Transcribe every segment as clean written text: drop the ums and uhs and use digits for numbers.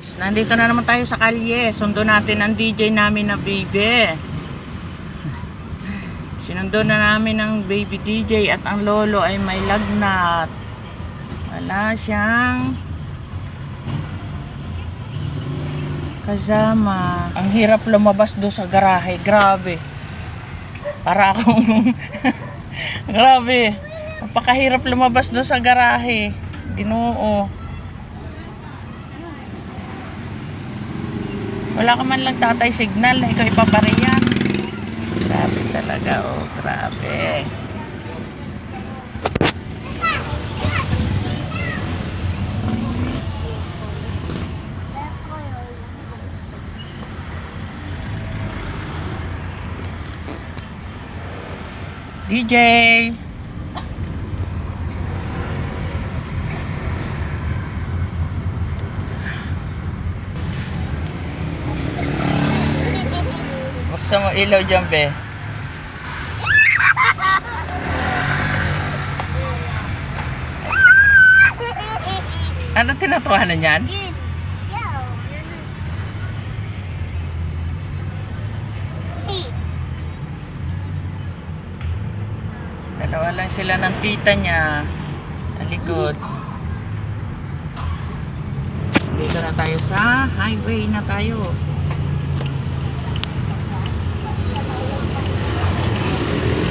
guys, nandito na naman tayo sa kalye. Sundo natin ang DJ namin na baby. Sinundo na namin ang baby DJ at ang lolo ay may lagnat. Wala siyang kasama. Ang hirap lumabas do sa garahe. Grabe. Para akong grabe. Napakahirap lumabas do sa garahe. Ginoo. Wala ka man lang tatay signal na ikaw ipapariyan. Grabe talaga, oh, grabe. DJ. Buksan mo ilaw dyan, be. Ano tinatawanan yan? Dalawa lang sila ng tita niya sa likod. Dito na tayo sa highway na tayo.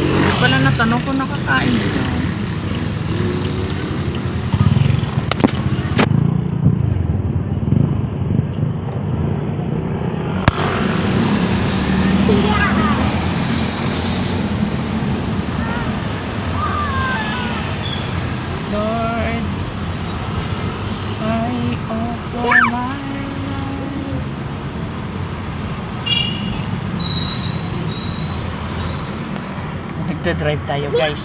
Hindi pala natanong kung nakakain nila. Lord, I offer my life. Nagda-drive tayo, guys.